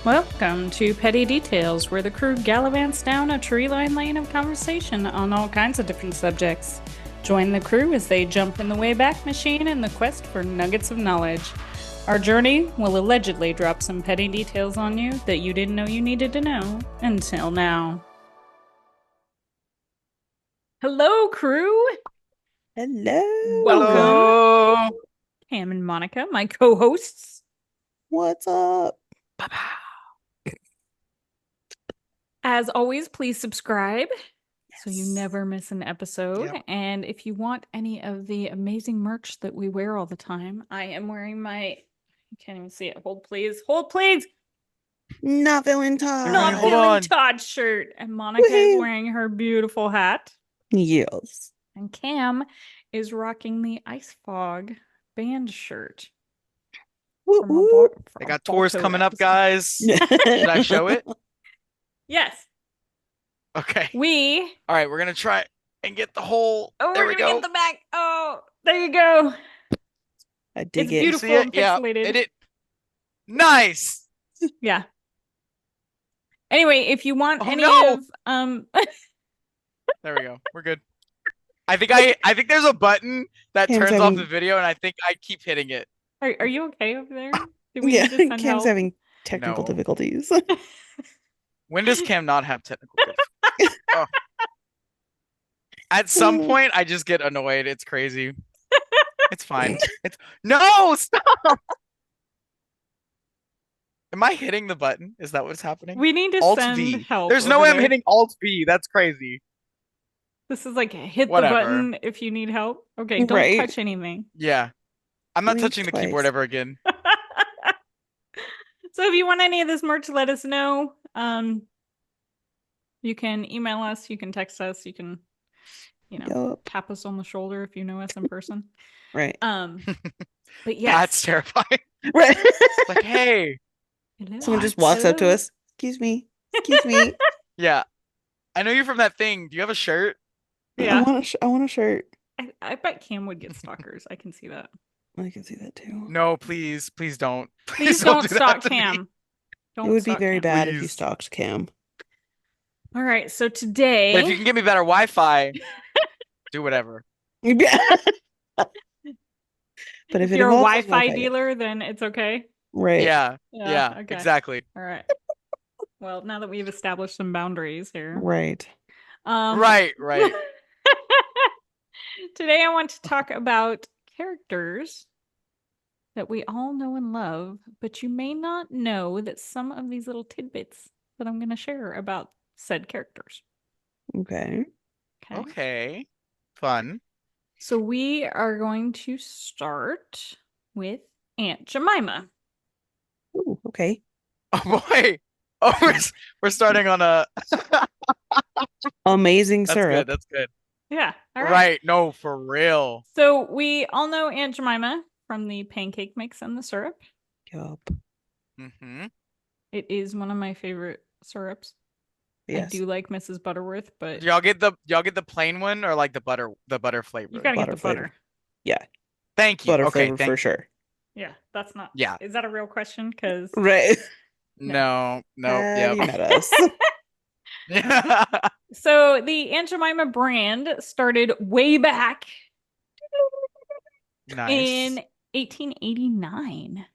Welcome to Petty Details, where the crew gallivants down a tree-lined lane of conversation on all kinds of different subjects. Join the crew as they jump in the Wayback Machine in the quest for nuggets of knowledge. Our journey will allegedly drop some petty details on you that you didn't know you needed to know until now. Hello, crew! Hello. Welcome, Hello. Cam and Monica, my co-hosts. What's up? As always, please subscribe so you never miss an episode. Yep. And if you want any of the amazing merch that we wear all the time, I am wearing my, you can't even see it. Hold, please. Hold, please. Not feeling tired. Not Hold feeling on. Todd shirt. And Monica is Woohoo. wearing her beautiful hat. Yes. And Cam is rocking the Ice Fog band shirt. Woo from a woo. Bar- from They a got tours Balto coming up, episode. guys. Should I show it? Yes. Okay. We. All right, we're gonna try and get the whole. Oh, there we're we gonna go. get the back. Oh, there you go. I dig It's it. beautiful. See it? and Yeah. pixelated. It. Nice. Yeah. Anyway, if you want Oh, any no. of There we go. We're good. I think there's a button that Cam's turns off having- the video, and I think I keep hitting it. are you okay over there? Do we Yeah, need to send Cam's help? having technical No. difficulties. When does Cam not have technical difficulties? Oh. At some point, I just get annoyed. It's crazy. It's fine. No, stop. Am I hitting the button? Is that what's happening? We need to Alt send V. help. There's no over way I'm there. hitting Alt V. That's crazy. This is like hit Whatever. the button if you need help. Okay, don't Right. touch anything. Yeah. I'm not Blink touching the twice. keyboard ever again. So if you want any of this merch, let us know. You can email us, you can text us, you can, Yup. tap us on the shoulder if you know us in person. Right. But yes. That's terrifying. Right. Like, hey. Hello. Someone just walks up to Hello. us. Excuse me. Excuse me. Yeah. I know you're from that thing. Do you have a shirt? Yeah. I want a shirt. I bet Cam would get stalkers. I can see that. I can see that too. No, please. Please don't. Please don't do that stalk to me. Cam. Don't It would be stalk very Cam. bad if you Please. stalked Cam. All right, so today But if you can give me better Wi-Fi, do whatever. Yeah. But if if it you're a involves Wi-Fi dealer, then it's okay. right? Yeah. Yeah, Yeah. okay. Exactly. All right. Well, now that we've established some boundaries here. Right. Right. Today I want to talk about characters that we all know and love, but you may not know that some of these little tidbits that I'm going to share about said characters. Okay. Okay. Okay. Fun. So we are going to start with Aunt Jemima. Ooh, okay. Oh boy. Oh, we're starting on a. Amazing That's syrup. good. That's good. Yeah. All right. Right. No, for real. So we all know Aunt Jemima from the pancake mix and the syrup. Yup. Mm-hmm. It is one of my favorite syrups. Yes. I do like Mrs. Butterworth, but Y'all get the plain one or like the butter flavor? you gotta get butter the flavor. butter. Yeah. Thank you. Butter Okay. flavor Thank for you. sure. Yeah, that's not. Yeah. Is that a real question? Because Right. No. Have Yep. you met us? Yeah. so the Aunt Jemima brand started way back Nice. in 1889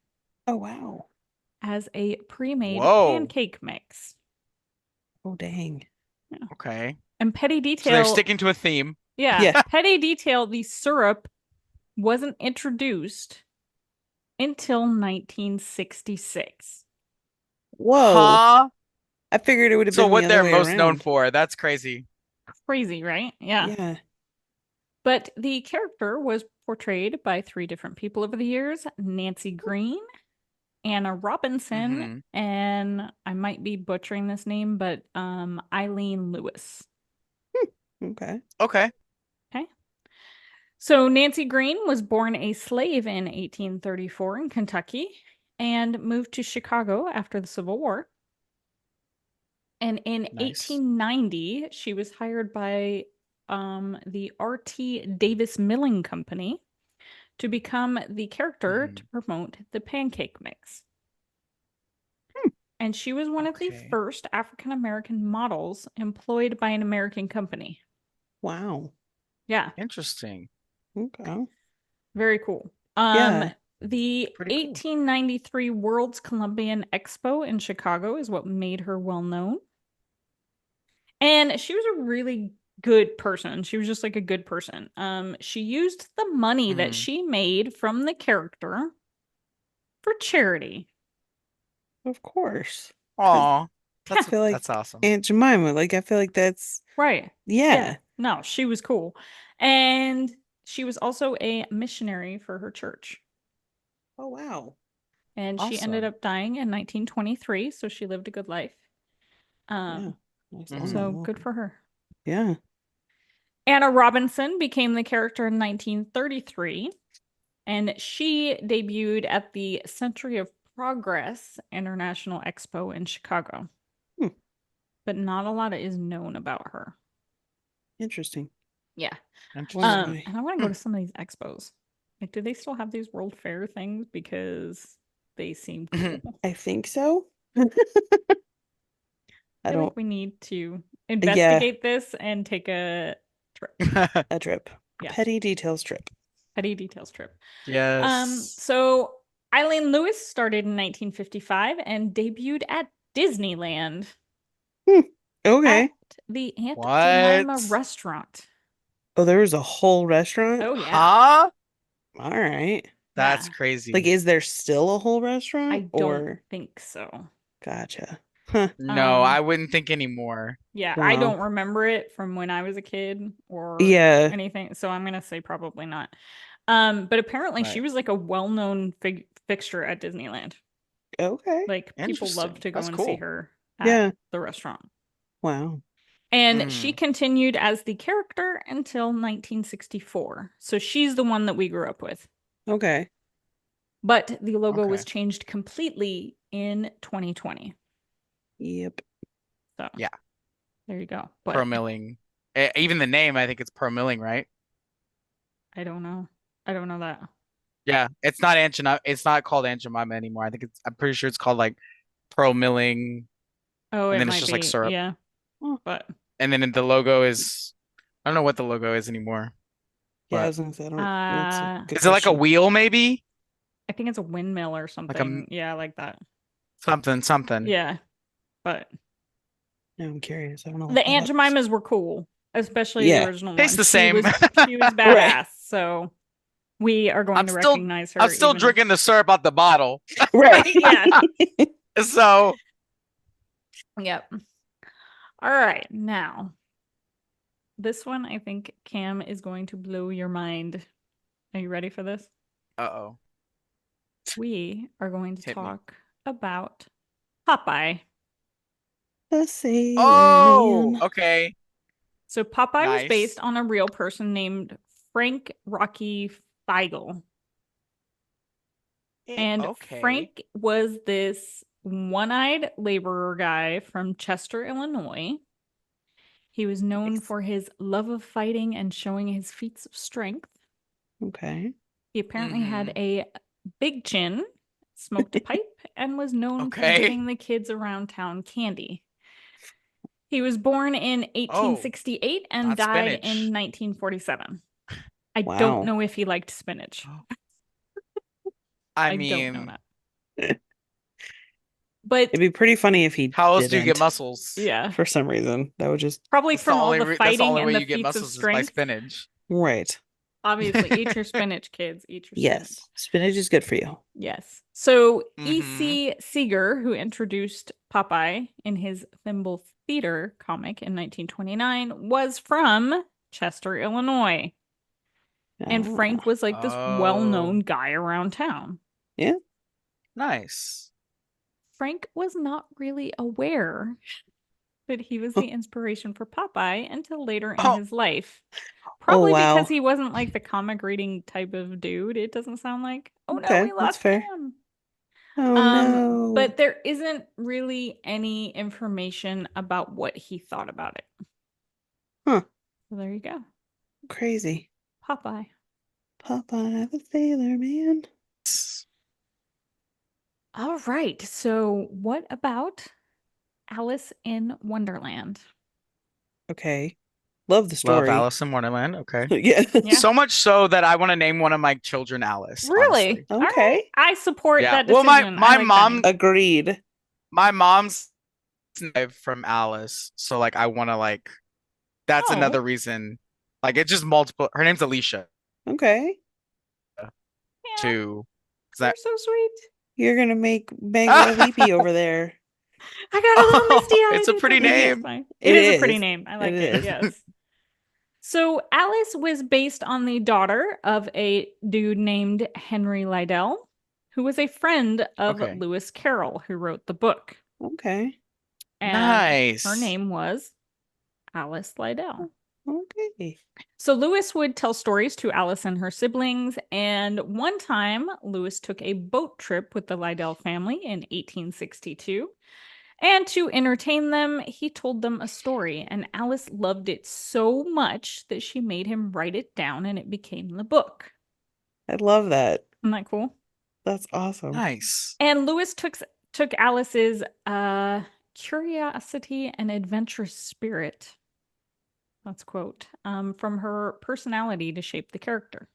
Oh wow. as a pre-made Whoa. pancake mix. Oh dang. Okay. And petty So detail, they're sticking to a theme. yeah, Yeah. petty detail, the syrup wasn't introduced until 1966. Whoa. Huh? I figured it would have So been what the they're other way most known around. for? That's crazy. Crazy, right? Yeah. Yeah. But the character was portrayed by three different people over the years: Nancy Green, Anna Robinson, and I might be butchering this name, but Eileen Lewis. Okay. Okay. So Nancy Green was born a slave in 1834 in Kentucky and moved to Chicago after the Civil War. And in Nice. 1890, she was hired by the R.T. Davis Milling Company to become the character to promote the pancake mix. and she was one of the Okay. first African American models employed by an American company. Wow. Yeah, Interesting. Okay. very cool. Yeah. The Pretty cool. 1893 World's Columbian Expo in Chicago is what made her well known. And she was a really good person. She was just like a good person. She used the money that Mhm. she made from the character for charity. Of course. Aw, I feel like that's awesome. Aunt Jemima. Like I feel like that's Right. yeah. No, she was cool. And she was also a missionary for her church. Oh wow. And she ended Awesome. up dying in 1923, so she lived a good life. Yeah. Nice. Oh, So well, good for her. yeah. Anna Robinson became the character in 1933, and she debuted at the Century of Progress International Expo in Chicago. Hmm. But not a lot is known about her. Interesting. Yeah. Interesting. Why? And I want to go to some of these expos. Like, do they still have these World Fair things? Because they seem cool. I think so. I I feel don't. like we need to Yeah, investigate this and take a trip. a trip. Yeah. Petty details trip. Petty details trip. Yes. So Eileen Lewis started in 1955 and debuted at Disneyland Okay. at the Aunt Jemima What? restaurant. Oh, there was a whole restaurant? Oh yeah. Huh? All right. That's Yeah. crazy. Like, is there still a whole restaurant? I don't Or think so. gotcha. Huh. No, I wouldn't think anymore. Yeah, I Wow. don't remember it from when I was a kid or Yeah. anything, so I'm gonna say probably not. But apparently she Right. was like a well-known fixture at Disneyland. Okay. Like people love Interesting. to go That's and see cool. her at Yeah. the restaurant. Wow. And she Mhm. continued as the character until 1964. So she's the one that we grew up with. Okay. But the logo was Okay. changed completely in 2020. Yep. So Yeah. there you go. But Pro Milling. Even the name, I think it's Pro Milling, right? I don't know. I don't know that. Yeah, it's not It's not called Aunt Jemima anymore. I'm pretty sure it's called like Pro Milling, Oh, and it then it's might just like be. syrup. Yeah. Oh. But And then the logo is, I don't know what the logo is anymore. Yeah, I But was gonna say, I don't. That's a good is it like a question. wheel maybe? I think it's a windmill or Like something. Yeah, like that. something. Yeah. But Now I'm curious. I don't know the what Aunt that is. Jemimas were cool, especially the Yeah. original Tastes one. the same. She was badass. So we are going to recognize her. I'm still even if- drinking the syrup out the bottle. Right. Yeah. So Yep. All right. Now, this one I think Cam is going to blow your mind. Are you ready for this? uh-oh. We are going to Hit me. talk about Popeye. The Sailor Oh, Man. okay. So Popeye was Nice. based on a real person named Frank Rocky Feigl. And Okay. Frank was this one-eyed laborer guy from Chester, Illinois. He was known Nice. for his love of fighting and showing his feats of strength. Okay. He apparently had a big chin, smoked a pipe, and was known for Okay. giving the kids around town candy. He was born in 1868 and not died spinach. in 1947. I Wow. don't know if he liked spinach. I I don't know mean, that. But It'd be pretty funny if he how else do you get didn't, muscles? yeah, for some reason. That would just probably That's from all the that's the fighting only and way the you get feats of muscles is by strength. spinach. right. Obviously, eat your spinach, kids. Eat your Yes. spinach. Spinach is good for you. Yes. So Mhm. E.C. Seeger, who introduced Popeye in his Thimble Theater comic in 1929, was from Chester, Illinois. And Oh, Frank was like this Oh. well-known guy around town. Nice. Frank was not really aware that he was the inspiration for Popeye until later in Oh. his life. Probably wow. because he wasn't like the comic reading type of dude. It doesn't sound like. Oh no, Okay, we that's lost fair. him. Oh no. But there isn't really any information about what he thought about it. Huh. So there you go. Crazy. Popeye. Popeye the Sailor Man. All right. So, what about Alice in Wonderland? Okay. Love the Love story. Alice in Wonderland. Okay. Yeah. Yeah. So much so that I want to name one of my children Alice, Really? honestly. All right. Okay. I support Yeah. that Well, decision. I my like that mom name. Agreed. my mom's from Alice, so like I want to like that's Oh, another reason. Like it's just multiple. Her name's Alicia Okay. yeah. too. 'Cause You're so sweet. You're gonna make Mega Leapy over there. I got a little misty-eyed. It's a pretty okay, it's name. fine. It It is a pretty is. name. I like It it. is. Yes. So Alice was based on the daughter of a dude named Henry Liddell, who was a friend of Okay. Lewis Carroll, who wrote the book. Okay. And Nice. her name was Alice Liddell. Okay. So Lewis would tell stories to Alice and her siblings, and one time Lewis took a boat trip with the Liddell family in 1862. And to entertain them, he told them a story, and Alice loved it so much that she made him write it down and it became the book. I love that. Isn't that cool? That's awesome. Nice. And Lewis took Alice's curiosity and adventurous spirit, let's quote, from her personality to shape the character.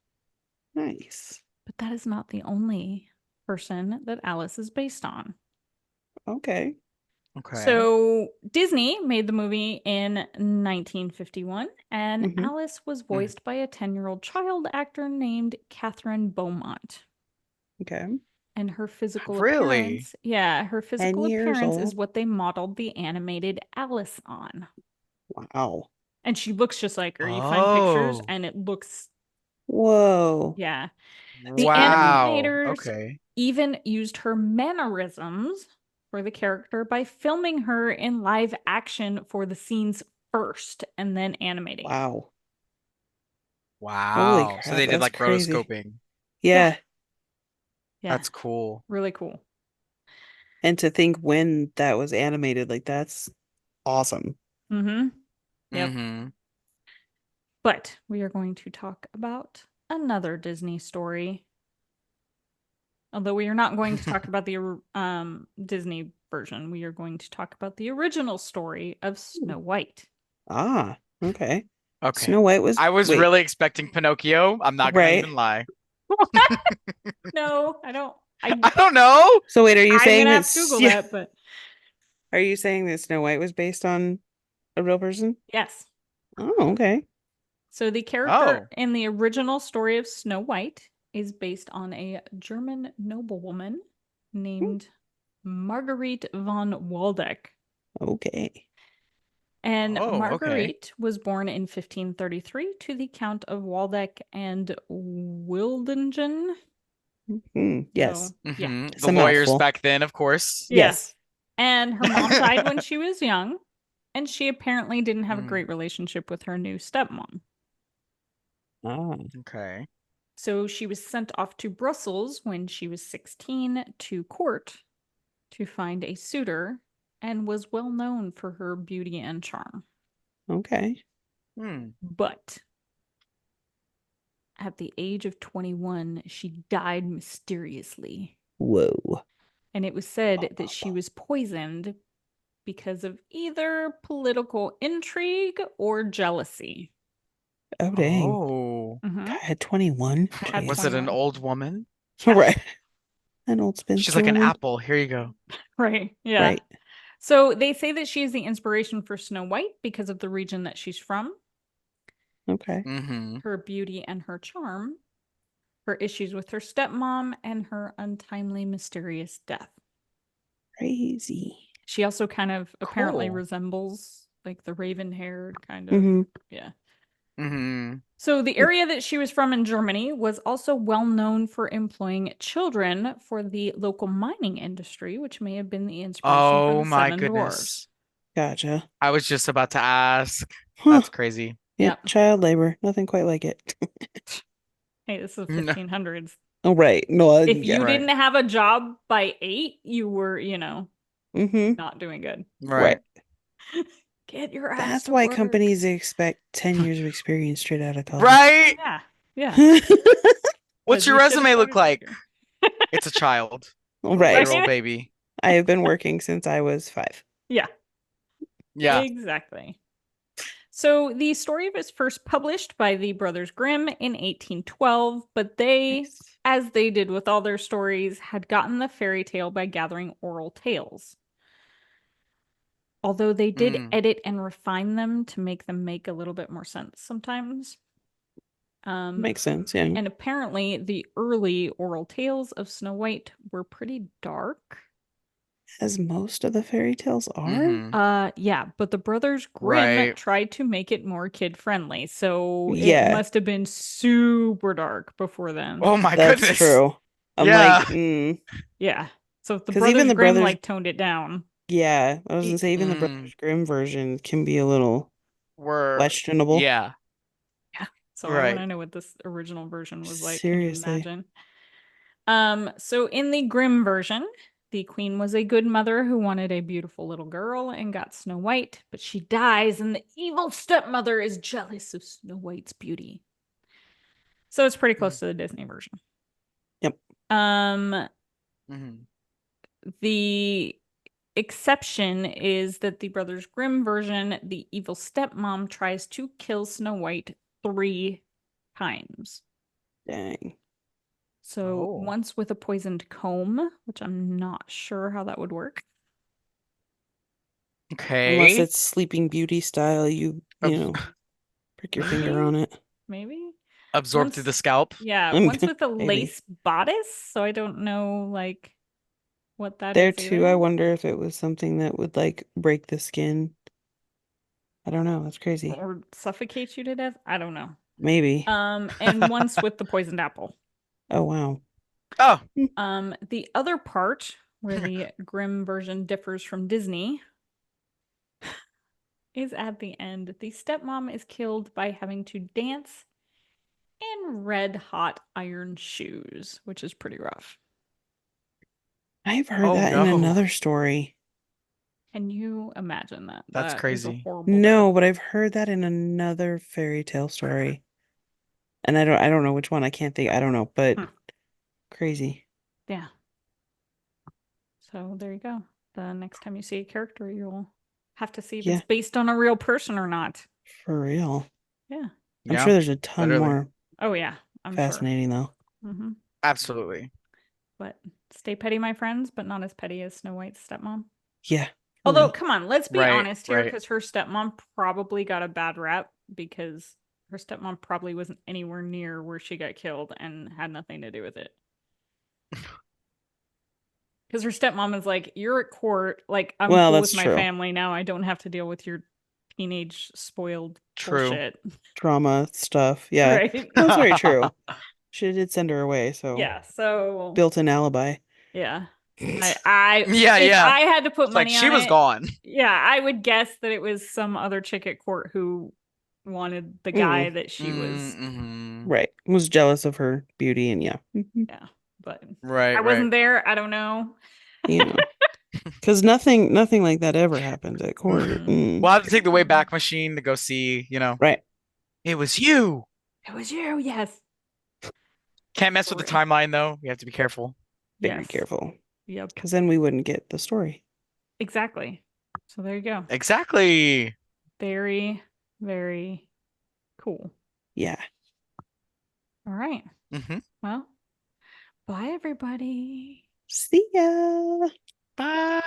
Nice. But that is not the only person that Alice is based on. Okay. Okay. So Disney made the movie in 1951, and Mhm. Alice was voiced by a 10-year-old child actor named Catherine Beaumont. Okay. And her physical Really? appearance, yeah, her physical 10 years appearance is old? what they modeled the animated Alice on. Wow. And she looks just like her. You find pictures, Oh. and it looks, Whoa. yeah. The Wow. animators Okay. even used her mannerisms for the character by filming her in live action for the scenes first and then animating. Wow. Wow. So crap, they did that's like crazy. rotoscoping. Yeah. Yeah, That's cool. really cool. And to think when that was animated, like that's awesome. Mm-hmm. Yep. Mm-hmm. But we are going to talk about another Disney story. Although we are not going to talk about the Disney version, we are going to talk about the original story of Snow White. Ah, okay. Okay. Snow White was I was wait, really expecting Pinocchio. I'm not gonna Right. even lie. No, I don't. I don't know. So wait, are you I'm saying gonna that have to Google yeah, that, but are you saying that Snow White was based on a real person? yes. Oh, okay. So the character Oh. in the original story of Snow White is based on a German noblewoman named Marguerite von Waldeck. Okay. And Oh, okay. Marguerite was born in 1533 to the Count of Waldeck and Wildingen. Yes. So, yeah. Mhm. It's The a lawyers mouthful. back then, of course. Yeah. Yes. And her mom died when she was young, and she apparently didn't have a Mm. great relationship with her new stepmom. Ah, Okay. So she was sent off to Brussels when she was 16 to court to find a suitor and was well known for her beauty and charm. okay. Hmm. But at the age of 21, she died mysteriously. Whoa. And it was said that she was poisoned because of either political intrigue or jealousy. Oh, dang. Oh. Mhm. God, at 21? At Was it an 21. old woman? Right. An old spinster She's like an woman? apple. Here you go. Right. Yeah. Right. So they say that she is the inspiration for Snow White because of the region that she's from, Okay. Mm-hmm. her beauty and her charm, her issues with her stepmom, and her untimely, mysterious death. Crazy. She also kind of apparently Cool. resembles like the raven-haired kind of. hmm Yeah. Mm-hmm. So the area that she was from in Germany was also well known for employing children for the local mining industry, which may have been the inspiration for Oh the my Seven goodness. Gotcha. I was just about to ask. Huh. That's crazy. Yep. Yep. Child labor. Nothing quite like it. Hey, this is the No. 1500s. Oh, right. No, If yeah. you Right. didn't have a job by 8, you were, Mm-hmm. not doing good. Right. Get your ass That's to why work. companies expect 10 years of experience straight out of college. Right. Yeah. Yeah. What's 'Cause your you should've resume look started like? earlier. It's a child. Right. Literal baby. I have been working since I was 5. Yeah, Yeah. exactly. So the story was first published by the Brothers Grimm in 1812, but they, Nice. as they did with all their stories, had gotten the fairy tale by gathering oral tales. Although they did Mm. edit and refine them to make them make a little bit more sense sometimes. Makes sense, yeah. And apparently the early oral tales of Snow White were pretty dark. As most of the fairy tales are. Mhm. Yeah, but the Brothers Grimm Right. tried to make it more kid friendly, so it Yeah. must have been super dark before then. Oh my That's goodness. true. I'm Yeah. like, Yeah. So if the 'Cause Brothers even the Grimm Brothers- like toned it down. yeah, I was gonna say even the Mm. Brothers Grimm version can be a little We're questionable. yeah. So I Right. want to know what this original version was like. Seriously. Can you imagine? So in the Grimm version, the queen was a good mother who wanted a beautiful little girl and got Snow White, but she dies, and the evil stepmother is jealous of Snow White's beauty. So it's pretty close to the Disney version. Yep. Mhm. The exception is that the Brothers Grimm version, the evil stepmom tries to kill Snow White 3 times. Dang. So Oh. once with a poisoned comb, which I'm not sure how that would work. Unless Okay. it's Sleeping Beauty style, you know, prick your finger on it. Maybe. Absorbed through the scalp. Yeah, once with a Maybe. lace bodice, so I don't know like what that There is too, either. I wonder if it was something that would like break the skin. I don't know. That's crazy. Or suffocate you to death. I don't know. Maybe. And once with the poisoned apple. Oh wow. Oh. The other part where the Grimm version differs from Disney is at the end. The stepmom is killed by having to dance in red hot iron shoes, which is pretty rough. I've heard Oh, that in no. another story. Can you imagine that? That's That is a crazy. horrible No, death. but I've heard that in another fairy tale story. And I don't know which one. I can't think. I don't know, but crazy. Yeah. So there you go. The next time you see a character, you'll have to see if Yeah. it's based on a real person or not. For real. Yeah. I'm sure there's a ton literally. more Oh yeah, I'm fascinating though. sure. Mm-hmm. Absolutely. But stay petty, my friends, but not as petty as Snow White's stepmom. Yeah. for Although, real. come on, let's be Right, honest here, right. because her stepmom probably got a bad rap because her stepmom probably wasn't anywhere near where she got killed and had nothing to do with it. Because her stepmom is like, you're at court, like I'm Well, cool that's with my true. family now. I don't have to deal with your teenage spoiled True. bullshit. Trauma stuff. Yeah. Right? That's very true. She did send her away, so Yeah. So built-in alibi. yeah. Yeah, If yeah. I had to put It's like money she on was it, gone. yeah, I would guess that it was some other chick at court who wanted the guy that she was. Mhm. Right. Was jealous of her beauty and yeah. Yeah, but Right, I wasn't right. there. I don't know. You know. Because nothing like that ever happens at court. Mm. We'll have to take the Wayback Machine to go see, Right. it was you. It was you. Yes. Can't mess with the timeline though. We have to be careful. Very Yes. careful. Yep. Because then we wouldn't get the story. Exactly. So there you go. Exactly. Very, very cool. Yeah. All right. Mm-hmm. Well, bye everybody. See ya. Bye.